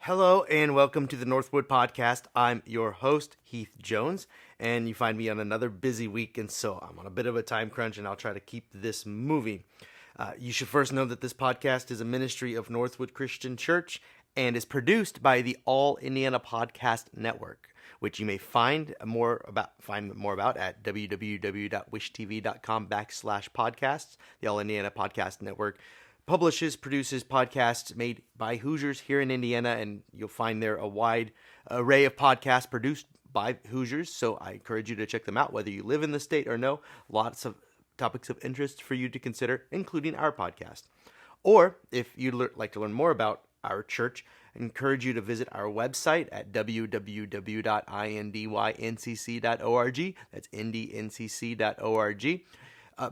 Hello and welcome to the Northwood Podcast. I'm your host, Heath Jones, and you find me on another busy week, and so I'm on a bit of a time crunch, and I'll try to keep this moving. You should first know that this podcast is a ministry of Northwood Christian Church and is produced by the All Indiana Podcast Network, which you may find more about at www.wishtv.com/podcasts. The All Indiana Podcast Network produces podcasts made by Hoosiers here in Indiana, and you'll find there a wide array of podcasts produced by Hoosiers, so I encourage you to check them out, whether you live in the state or no. Lots of topics of interest for you to consider, including our podcast. Or, if you'd like to learn more about our church, I encourage you to visit our website at www.indyncc.org. That's indyncc.org.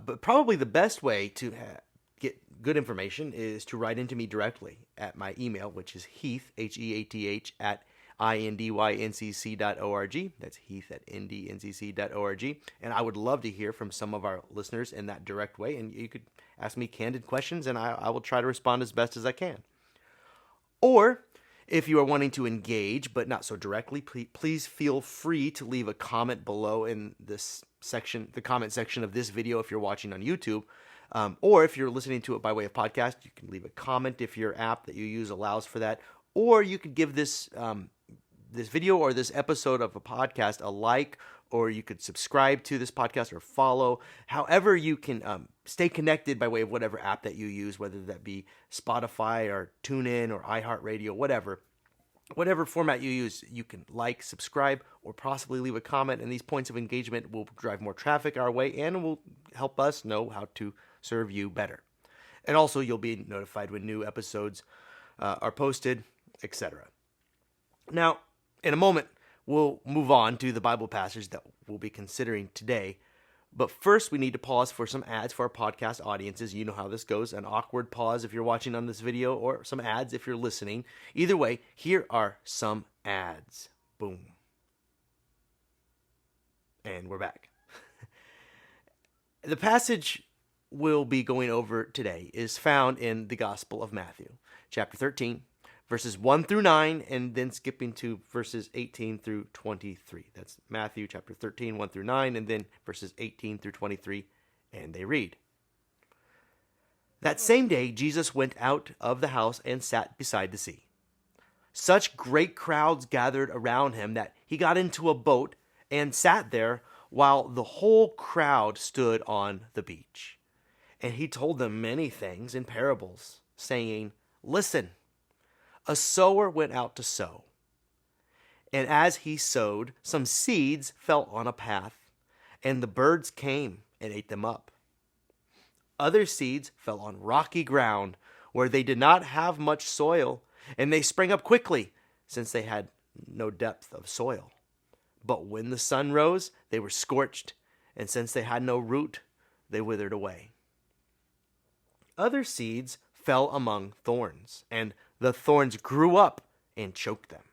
But probably the best way to get good information is to write into me directly at my email, which is Heath, Heath, at indyncc.org. That's Heath at indyncc.org. And I would love to hear from some of our listeners in that direct way. And you could ask me candid questions, and I will try to respond as best as I can. Or, if you are wanting to engage, but not so directly, please feel free to leave a comment below in this section, the comment section of this video if you're watching on YouTube. Or if you're listening to it by way of podcast, you can leave a comment if your app that you use allows for that. Or you could give this video or this episode of a podcast a like, or you could subscribe to this podcast or follow. However you can stay connected by way of whatever app that you use, whether that be Spotify or TuneIn or iHeartRadio, whatever. Whatever format you use, you can like, subscribe, or possibly leave a comment, and these points of engagement will drive more traffic our way and will help us know how to serve you better. And also, you'll be notified when new episodes are posted, etc. Now, in a moment, we'll move on to the Bible passage that we'll be considering today. But first, we need to pause for some ads for our podcast audiences. You know how this goes. An awkward pause if you're watching on this video, or some ads if you're listening. Either way, here are some ads. Boom. And we're back. The passage we'll be going over today is found in the Gospel of Matthew, chapter 13, verses 1 through 9, and then skipping to verses 18 through 23. That's Matthew chapter 13, 1 through 9, and then verses 18 through 23, and they read. That same day, Jesus went out of the house and sat beside the sea. Such great crowds gathered around him that he got into a boat and sat there while the whole crowd stood on the beach. And he told them many things in parables, saying, Listen, a sower went out to sow. And as he sowed, some seeds fell on a path, and the birds came and ate them up. Other seeds fell on rocky ground, where they did not have much soil, and they sprang up quickly, since they had no depth of soil. But when the sun rose, they were scorched, and since they had no root, they withered away. Other seeds fell among thorns, and the thorns grew up and choked them.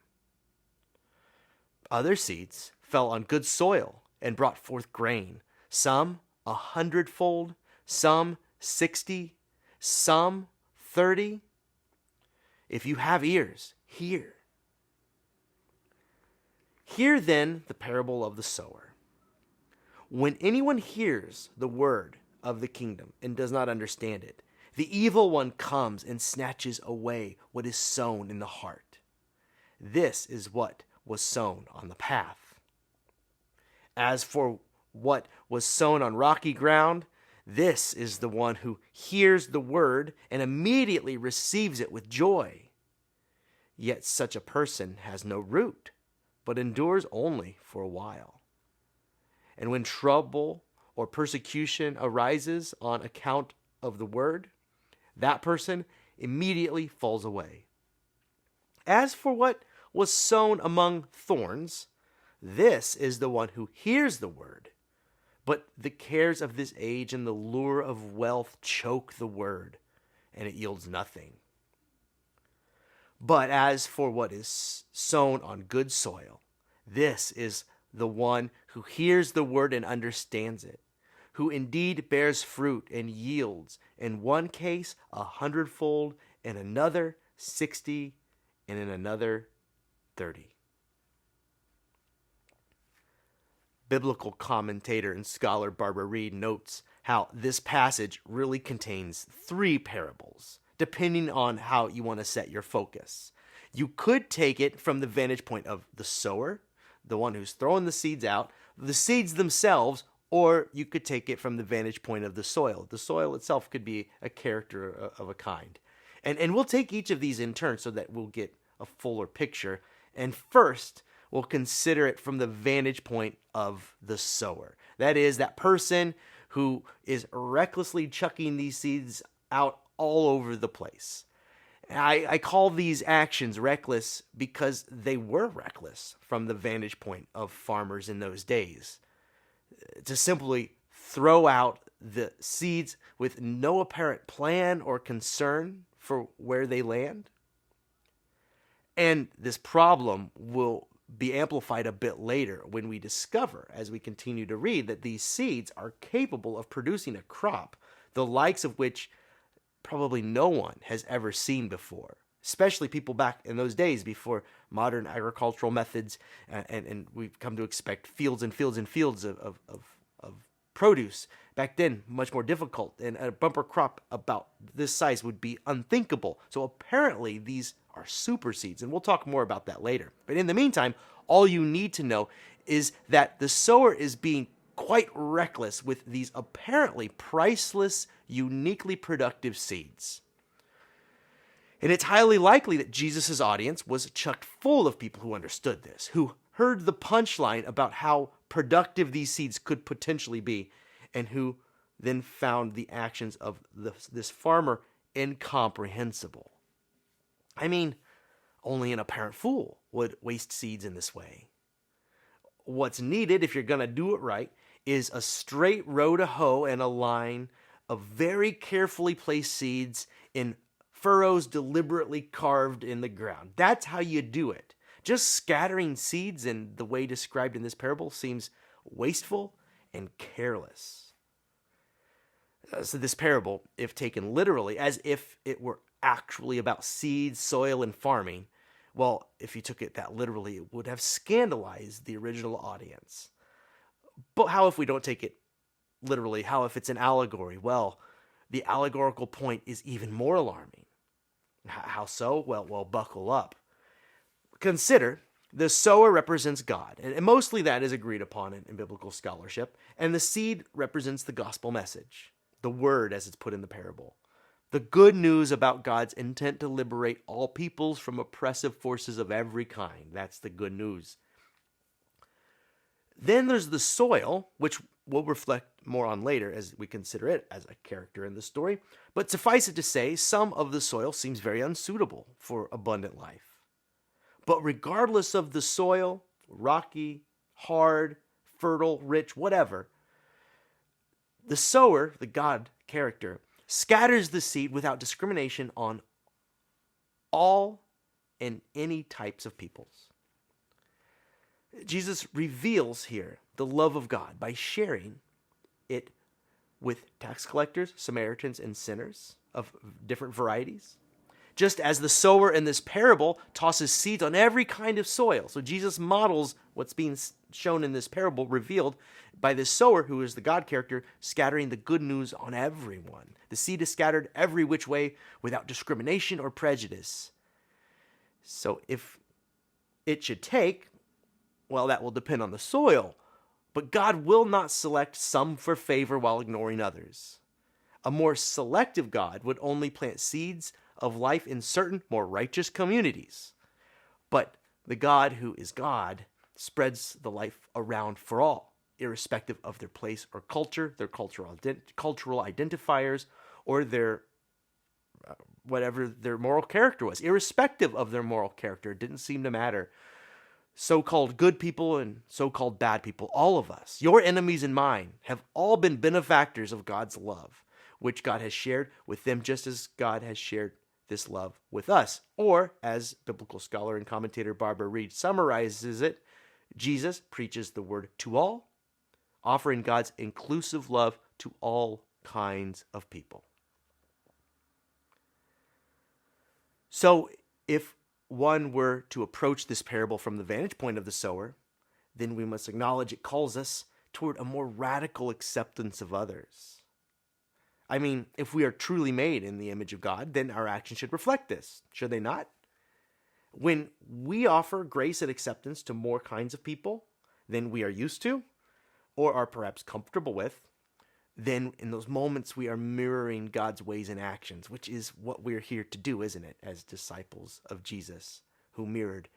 Other seeds fell on good soil and brought forth grain, some 100-fold, some 60, some 30. If you have ears, hear. Hear then the parable of the sower. When anyone hears the word of the kingdom and does not understand it, the evil one comes and snatches away what is sown in the heart. This is what was sown on the path. As for what was sown on rocky ground, this is the one who hears the word and immediately receives it with joy. Yet such a person has no root, but endures only for a while. And when trouble or persecution arises on account of the word, that person immediately falls away. As for what was sown among thorns, this is the one who hears the word, but the cares of this age and the lure of wealth choke the word, and it yields nothing. But as for what is sown on good soil, this is the one who hears the word and understands it, who indeed bears fruit and yields, in one case 100-fold, in another 60, and in another 30. Biblical commentator and scholar Barbara Reed notes how this passage really contains 3 parables, depending on how you want to set your focus. You could take it from the vantage point of the sower, the one who's throwing the seeds out, the seeds themselves, or you could take it from the vantage point of the soil. The soil itself could be a character of a kind. And we'll take each of these in turn so that we'll get a fuller picture. And first, we'll consider it from the vantage point of the sower. That is, that person who is recklessly chucking these seeds out all over the place. I call these actions reckless because they were reckless from the vantage point of farmers in those days. To simply throw out the seeds with no apparent plan or concern for where they land. And this problem will be amplified a bit later when we discover, as we continue to read, that these seeds are capable of producing a crop, the likes of which probably no one has ever seen before, especially people back in those days before modern agricultural methods, and we've come to expect fields and fields and fields of produce. Back then, much more difficult, and a bumper crop about this size would be unthinkable. So apparently these are super seeds, and we'll talk more about that later. But in the meantime, all you need to know is that the sower is being quite reckless with these apparently priceless, uniquely productive seeds. And it's highly likely that Jesus' audience was chock full of people who understood this, who heard the punchline about how productive these seeds could potentially be, and who then found the actions of this farmer incomprehensible. I mean, only an apparent fool would waste seeds in this way. What's needed, if you're going to do it right, is a straight row to hoe and a line of very carefully placed seeds in furrows deliberately carved in the ground. That's how you do it. Just scattering seeds in the way described in this parable seems wasteful and careless. So this parable, if taken literally, as if it were actually about seeds, soil, and farming, well, if you took it that literally, it would have scandalized the original audience. But how if we don't take it literally? How if it's an allegory? Well, the allegorical point is even more alarming. How so? Well, buckle up. Consider, the sower represents God, and mostly that is agreed upon in biblical scholarship, and the seed represents the gospel message, the word as it's put in the parable. The good news about God's intent to liberate all peoples from oppressive forces of every kind. That's the good news. Then there's the soil, which we'll reflect more on later as we consider it as a character in the story. But suffice it to say, some of the soil seems very unsuitable for abundant life. But regardless of the soil, rocky, hard, fertile, rich, whatever, the sower, the God character, scatters the seed without discrimination on all and any types of peoples. Jesus reveals here the love of God by sharing it with tax collectors, Samaritans, and sinners of different varieties. Just as the sower in this parable tosses seeds on every kind of soil. So Jesus models what's being shown in this parable, revealed by this sower, who is the God character, scattering the good news on everyone. The seed is scattered every which way without discrimination or prejudice. So if it should take, well, that will depend on the soil. But God will not select some for favor while ignoring others. A more selective God would only plant seeds of life in certain more righteous communities. But the God who is God spreads the life around for all, irrespective of their place or culture, their cultural identifiers, or their whatever their moral character was. Irrespective of their moral character, it didn't seem to matter. So-called good people and so-called bad people, all of us, your enemies and mine, have all been benefactors of God's love, which God has shared with them just as God has shared this love with us. Or, as biblical scholar and commentator Barbara Reed summarizes it, Jesus preaches the word to all, offering God's inclusive love to all kinds of people. So, if one were to approach this parable from the vantage point of the sower, then we must acknowledge it calls us toward a more radical acceptance of others. I mean, if we are truly made in the image of God, then our actions should reflect this, should they not? When we offer grace and acceptance to more kinds of people than we are used to, or are perhaps comfortable with, then in those moments we are mirroring God's ways and actions, which is what we're here to do, isn't it, as disciples of Jesus, who mirrored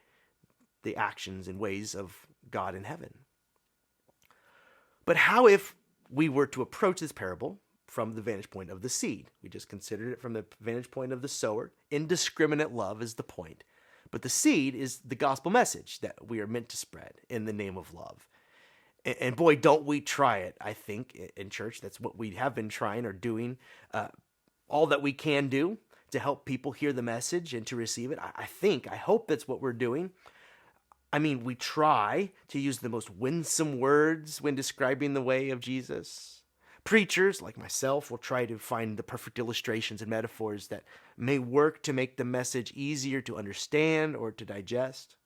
the actions and ways of God in heaven. But how if we were to approach this parable from the vantage point of the seed? We just considered it from the vantage point of the sower. Indiscriminate love is the point. But the seed is the gospel message that we are meant to spread in the name of love. And boy, don't we try it, I think, in church. That's what we have been trying or doing, all that we can do to help people hear the message and to receive it. I hope that's what we're doing. I mean, we try to use the most winsome words when describing the way of Jesus. Preachers, like myself, will try to find the perfect illustrations and metaphors that may work to make the message easier to understand or to digest.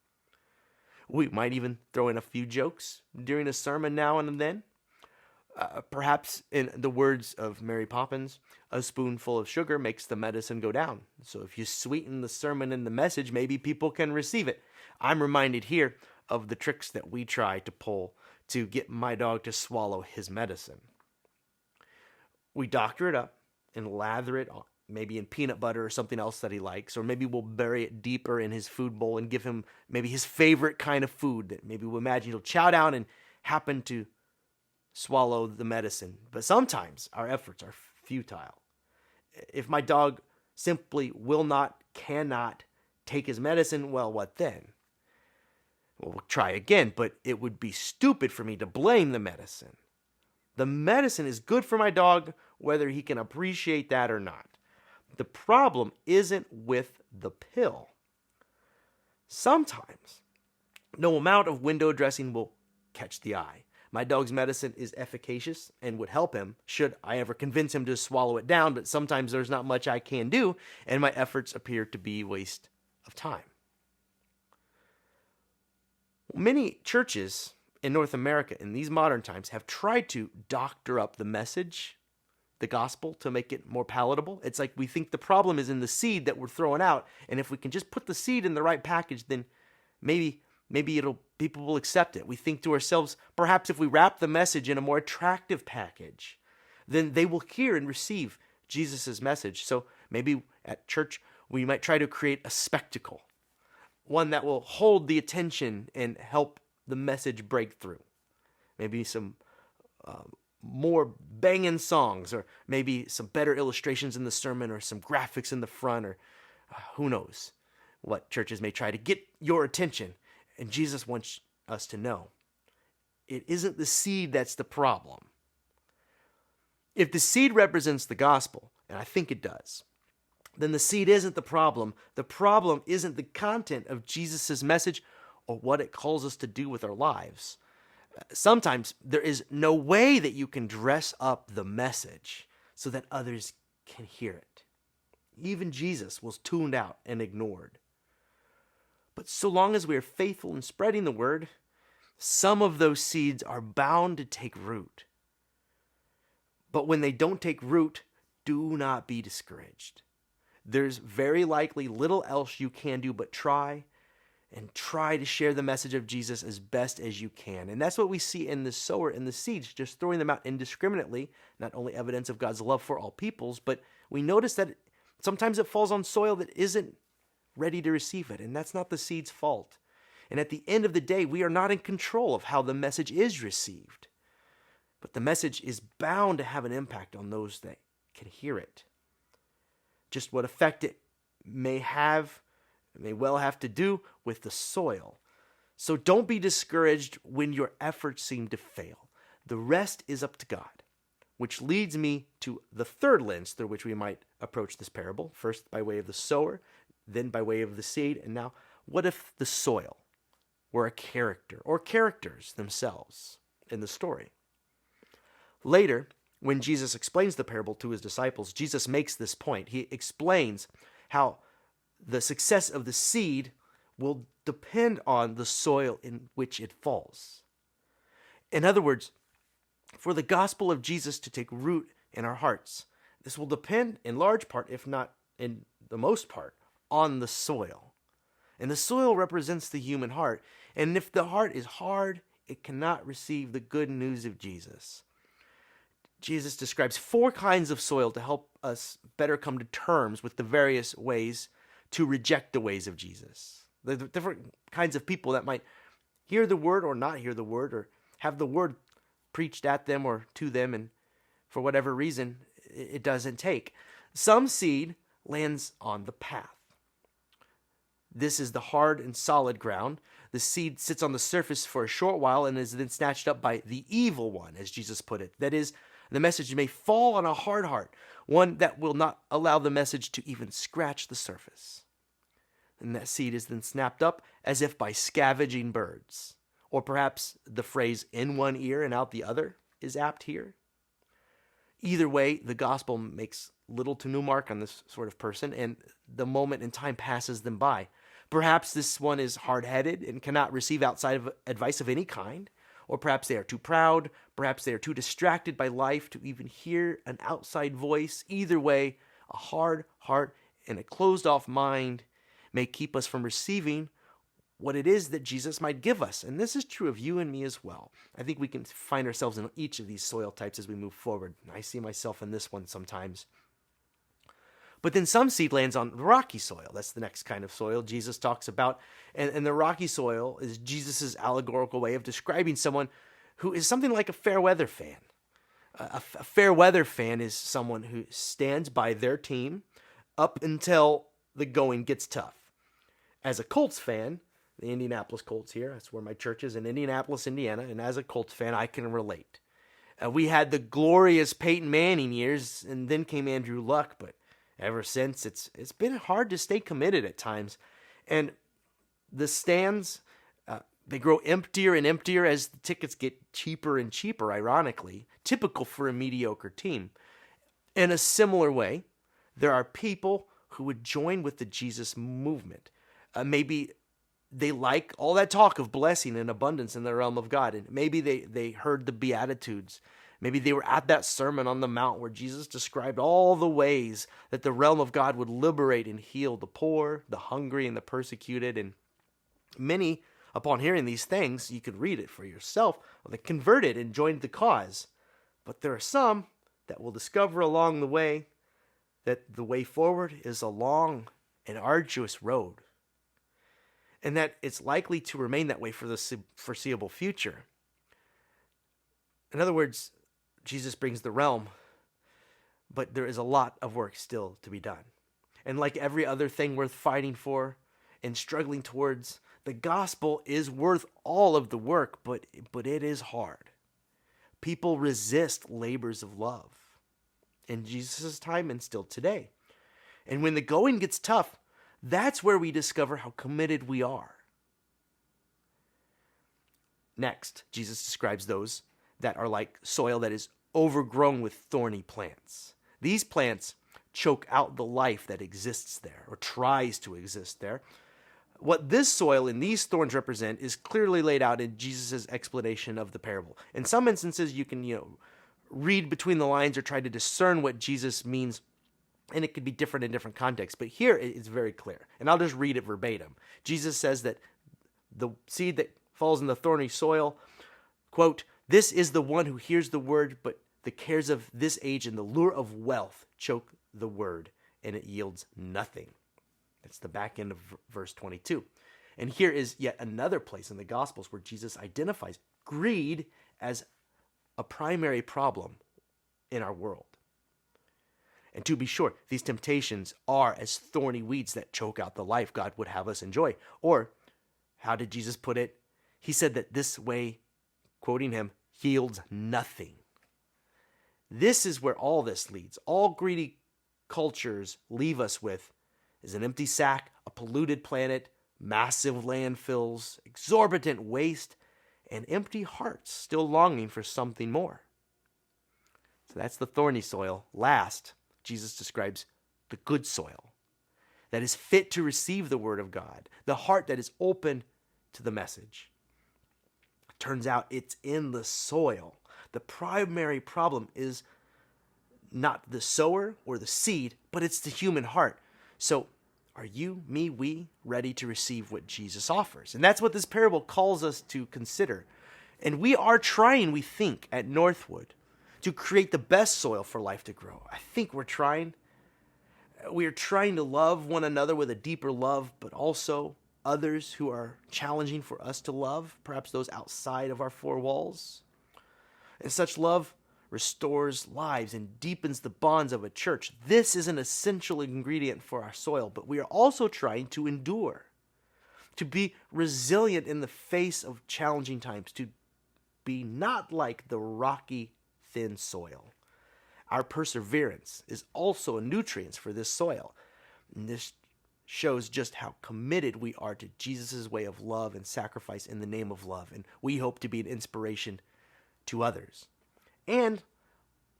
We might even throw in a few jokes during a sermon now and then. Perhaps in the words of Mary Poppins, a spoonful of sugar makes the medicine go down. So if you sweeten the sermon and the message, maybe people can receive it. I'm reminded here of the tricks that we try to pull to get my dog to swallow his medicine. We doctor it up and lather it maybe in peanut butter or something else that he likes, or maybe we'll bury it deeper in his food bowl and give him maybe his favorite kind of food that maybe we'll imagine he'll chow down and happen to swallow the medicine. But sometimes our efforts are futile. If my dog simply cannot take his medicine, well, what then? Well, we'll try again, but it would be stupid for me to blame the medicine. The medicine is good for my dog, whether he can appreciate that or not. The problem isn't with the pill. Sometimes, no amount of window dressing will catch the eye. My dog's medicine is efficacious and would help him should I ever convince him to swallow it down, but sometimes there's not much I can do, and my efforts appear to be a waste of time. Many churches in North America in these modern times have tried to doctor up the message, the gospel, to make it more palatable. It's like we think the problem is in the seed that we're throwing out, and if we can just put the seed in the right package, then maybe people will accept it. We think to ourselves, perhaps if we wrap the message in a more attractive package, then they will hear and receive Jesus' message. So maybe at church we might try to create a spectacle, one that will hold the attention and help the message break through. Maybe some more banging songs, or maybe some better illustrations in the sermon, or some graphics in the front, or who knows what churches may try to get your attention. And Jesus wants us to know it isn't the seed that's the problem. If the seed represents the gospel, and I think it does, then the seed isn't the problem. The problem isn't the content of Jesus' message or what it calls us to do with our lives. Sometimes there is no way that you can dress up the message so that others can hear it. Even Jesus was tuned out and ignored. But so long as we are faithful in spreading the word, some of those seeds are bound to take root. But when they don't take root, do not be discouraged. There's very likely little else you can do but try to share the message of Jesus as best as you can. And that's what we see in the sower and the seeds, just throwing them out indiscriminately, not only evidence of God's love for all peoples, but we notice that sometimes it falls on soil that isn't ready to receive it, and that's not the seed's fault. And at the end of the day, we are not in control of how the message is received. But the message is bound to have an impact on those that can hear it. Just what effect it may well have to do with the soil. So don't be discouraged when your efforts seem to fail. The rest is up to God, which leads me to the third lens through which we might approach this parable. First by way of the sower, then by way of the seed, and now what if the soil were a character or characters themselves in the story? Later, when Jesus explains the parable to his disciples, Jesus makes this point. He explains how the success of the seed will depend on the soil in which it falls. In other words, for the gospel of Jesus to take root in our hearts, this will depend in large part, if not in the most part, on the soil. And the soil represents the human heart. And if the heart is hard, it cannot receive the good news of Jesus. Jesus describes 4 kinds of soil to help us better come to terms with the various ways to reject the ways of Jesus. The different kinds of people that might hear the word or not hear the word, or have the word preached at them or to them, and for whatever reason, it doesn't take. Some seed lands on the path. This is the hard and solid ground. The seed sits on the surface for a short while and is then snatched up by the evil one, as Jesus put it. That is, the message may fall on a hard heart, one that will not allow the message to even scratch the surface. And that seed is then snapped up as if by scavenging birds. Or perhaps the phrase "in one ear and out the other" is apt here. Either way, the gospel makes little to no mark on this sort of person, and the moment in time passes them by. Perhaps this one is hard-headed and cannot receive outside of advice of any kind, or perhaps they are too proud, perhaps they are too distracted by life to even hear an outside voice. Either way, a hard heart and a closed-off mind may keep us from receiving what it is that Jesus might give us. And this is true of you and me as well. I think we can find ourselves in each of these soil types as we move forward. I see myself in this one sometimes. But then some seed lands on rocky soil. That's the next kind of soil Jesus talks about. And the rocky soil is Jesus' allegorical way of describing someone who is something like a fair weather fan. A fair weather fan is someone who stands by their team up until the going gets tough. As a Colts fan, the Indianapolis Colts here, that's where my church is in Indianapolis, Indiana, and as a Colts fan, I can relate. We had the glorious Peyton Manning years, and then came Andrew Luck, but ever since, it's been hard to stay committed at times. And the stands, they grow emptier and emptier as the tickets get cheaper and cheaper, ironically, typical for a mediocre team. In a similar way, there are people who would join with the Jesus movement. Maybe they like all that talk of blessing and abundance in the realm of God. And maybe they heard the Beatitudes. Maybe they were at that Sermon on the Mount where Jesus described all the ways that the realm of God would liberate and heal the poor, the hungry, and the persecuted. And many, upon hearing these things, you could read it for yourself, they converted and joined the cause. But there are some that will discover along the way that the way forward is a long and arduous road, and that it's likely to remain that way for the foreseeable future. In other words, Jesus brings the realm, but there is a lot of work still to be done. And like every other thing worth fighting for and struggling towards, the gospel is worth all of the work, but it is hard. People resist labors of love in Jesus' time and still today. And when the going gets tough, that's where we discover how committed we are. Next, Jesus describes those that are like soil that is overgrown with thorny plants. These plants choke out the life that exists there or tries to exist there. What this soil and these thorns represent is clearly laid out in Jesus' explanation of the parable. In some instances, you can, read between the lines or try to discern what Jesus means, and it could be different in different contexts. But here it's very clear, and I'll just read it verbatim. Jesus says that the seed that falls in the thorny soil, quote, "This is the one who hears the word, but the cares of this age and the lure of wealth choke the word, and it yields nothing." That's the back end of verse 22. And here is yet another place in the Gospels where Jesus identifies greed as a primary problem in our world. And to be sure, these temptations are as thorny weeds that choke out the life God would have us enjoy. Or, how did Jesus put it? He said that this way, quoting him, yields nothing. This is where all this leads. All greedy cultures leave us with is an empty sack, a polluted planet, massive landfills, exorbitant waste, and empty hearts still longing for something more. So that's the thorny soil. Last, Jesus describes the good soil. that is fit to receive the word of God, the heart that is open to the message. It turns out it's in the soil. The primary problem is not the sower or the seed, but it's the human heart. So are you, me, we ready to receive what Jesus offers? And that's what this parable calls us to consider. And we are trying, we think, at Northwood to create the best soil for life to grow. I think we're trying. We are trying to love one another with a deeper love, but also others who are challenging for us to love, perhaps those outside of our four walls. And such love restores lives and deepens the bonds of a church. This is an essential ingredient for our soil, but we are also trying to endure, to be resilient in the face of challenging times, to be not like the rocky, thin soil. Our perseverance is also a nutrient for this soil. And this shows just how committed we are to Jesus' way of love and sacrifice in the name of love. And we hope to be an inspiration to others. And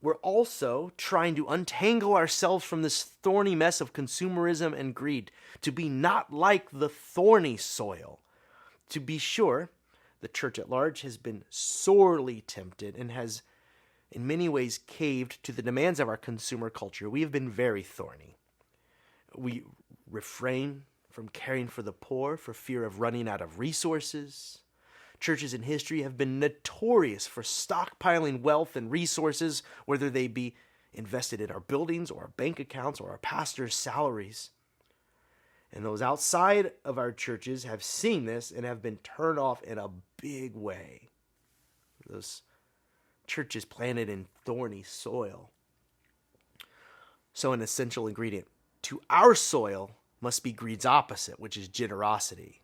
we're also trying to untangle ourselves from this thorny mess of consumerism and greed, to be not like the thorny soil. To be sure, the church at large has been sorely tempted and has in many ways caved to the demands of our consumer culture. We have been very thorny. We refrain from caring for the poor for fear of running out of resources. Churches in history have been notorious for stockpiling wealth and resources, whether they be invested in our buildings or our bank accounts or our pastors' salaries. And those outside of our churches have seen this and have been turned off in a big way. Those churches planted in thorny soil. So an essential ingredient to our soil must be greed's opposite, which is generosity.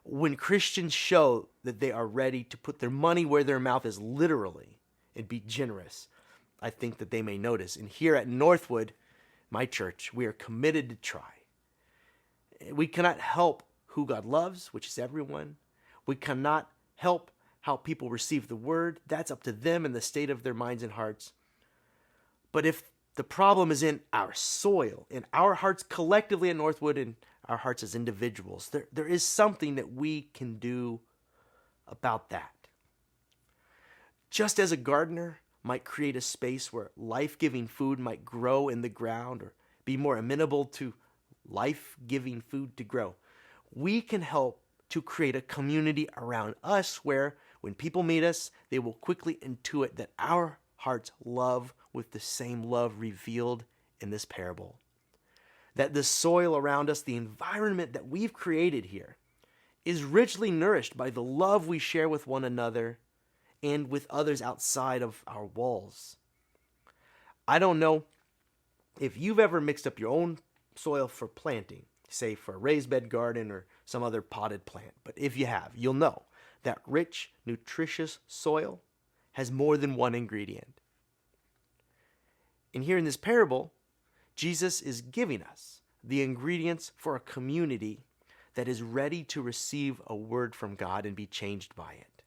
When Christians show that they are ready to put their money where their mouth is, literally, and be generous, I think that they may notice. And here at Northwood, my church, we are committed to try. We cannot help who God loves, which is everyone. We cannot help how people receive the word. That's up to them and the state of their minds and hearts. But if the problem is in our soil, in our hearts collectively at Northwood, and our hearts as individuals, there is something that we can do about that. Just as a gardener might create a space where life-giving food might grow in the ground or be more amenable to life-giving food to grow, we can help to create a community around us where when people meet us, they will quickly intuit that our hearts love with the same love revealed in this parable. That the soil around us, the environment that we've created here, is richly nourished by the love we share with one another and with others outside of our walls. I don't know if you've ever mixed up your own soil for planting, say for a raised bed garden or some other potted plant, but if you have, you'll know that rich, nutritious soil has more than one ingredient. And here in this parable, Jesus is giving us the ingredients for a community that is ready to receive a word from God and be changed by it.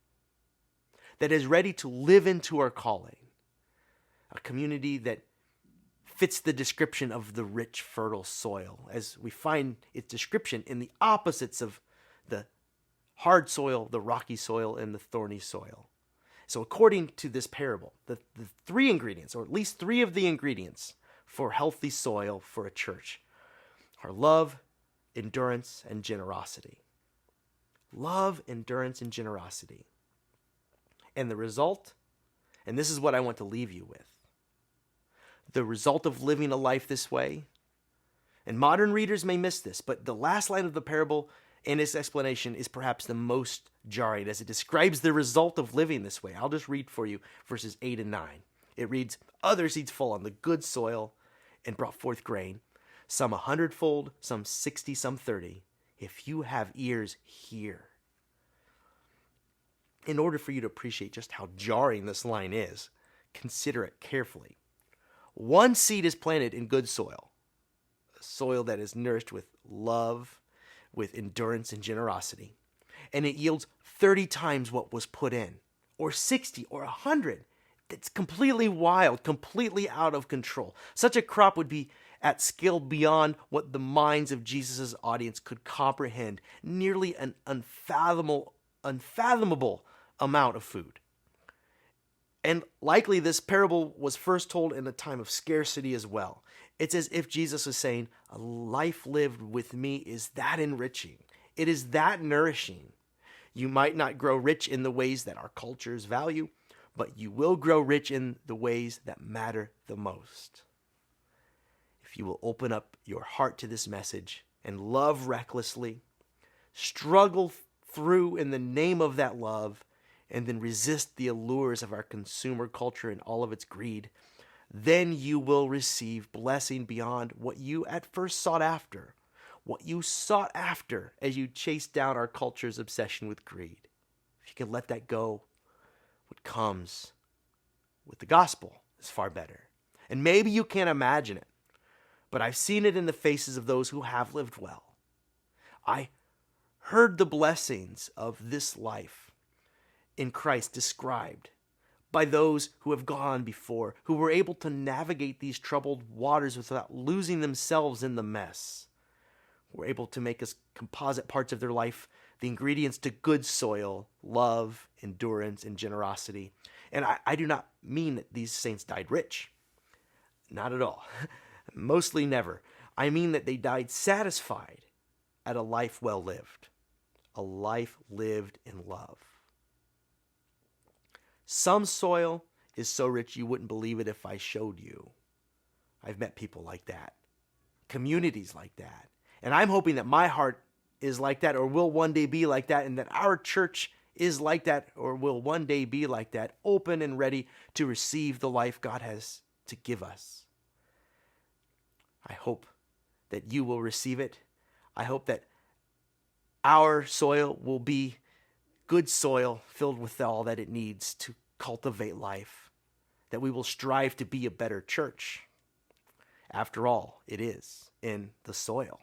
That is ready to live into our calling. A community that fits the description of the rich, fertile soil, as we find its description in the opposites of the hard soil, the rocky soil, and the thorny soil. So according to this parable, the three ingredients, or at least three of the ingredients for healthy soil for a church, are love, endurance, and generosity. Love, endurance, and generosity. And the result, and this is what I want to leave you with, the result of living a life this way, and modern readers may miss this, but the last line of the parable and its explanation is perhaps the most jarring as it describes the result of living this way. I'll just read for you verses 8 and 9. It reads, "Other seeds fall on the good soil and brought forth grain, some 100-fold, some 60, some 30. If you have ears, hear." In order for you to appreciate just how jarring this line is, consider it carefully. One seed is planted in good soil, a soil that is nourished with love, with endurance and generosity, and it yields 30 times what was put in, or 60 or 100. It's completely wild, completely out of control. Such a crop would be at scale beyond what the minds of Jesus' audience could comprehend, nearly an unfathomable amount of food. And likely this parable was first told in a time of scarcity as well. It's as if Jesus is saying, a life lived with me is that enriching. It is that nourishing. You might not grow rich in the ways that our cultures value, but you will grow rich in the ways that matter the most. If you will open up your heart to this message and love recklessly, struggle through in the name of that love, and then resist the allures of our consumer culture and all of its greed, then you will receive blessing beyond what you at first sought after, what you sought after as you chased down our culture's obsession with greed. If you can let that go, what comes with the gospel is far better. And maybe you can't imagine it, but I've seen it in the faces of those who have lived well. I heard the blessings of this life in Christ described by those who have gone before, who were able to navigate these troubled waters without losing themselves in the mess, who were able to make as composite parts of their life the ingredients to good soil, love, endurance, and generosity. And I do not mean that these saints died rich. Not at all. Mostly never. I mean that they died satisfied at a life well lived, a life lived in love. Some soil is so rich you wouldn't believe it if I showed you. I've met people like that, communities like that. And I'm hoping that my heart is like that or will one day be like that, and that our church is like that or will one day be like that, open and ready to receive the life God has to give us. I hope that you will receive it. I hope that our soil will be good soil filled with all that it needs to cultivate life, that we will strive to be a better church. After all, it is in the soil.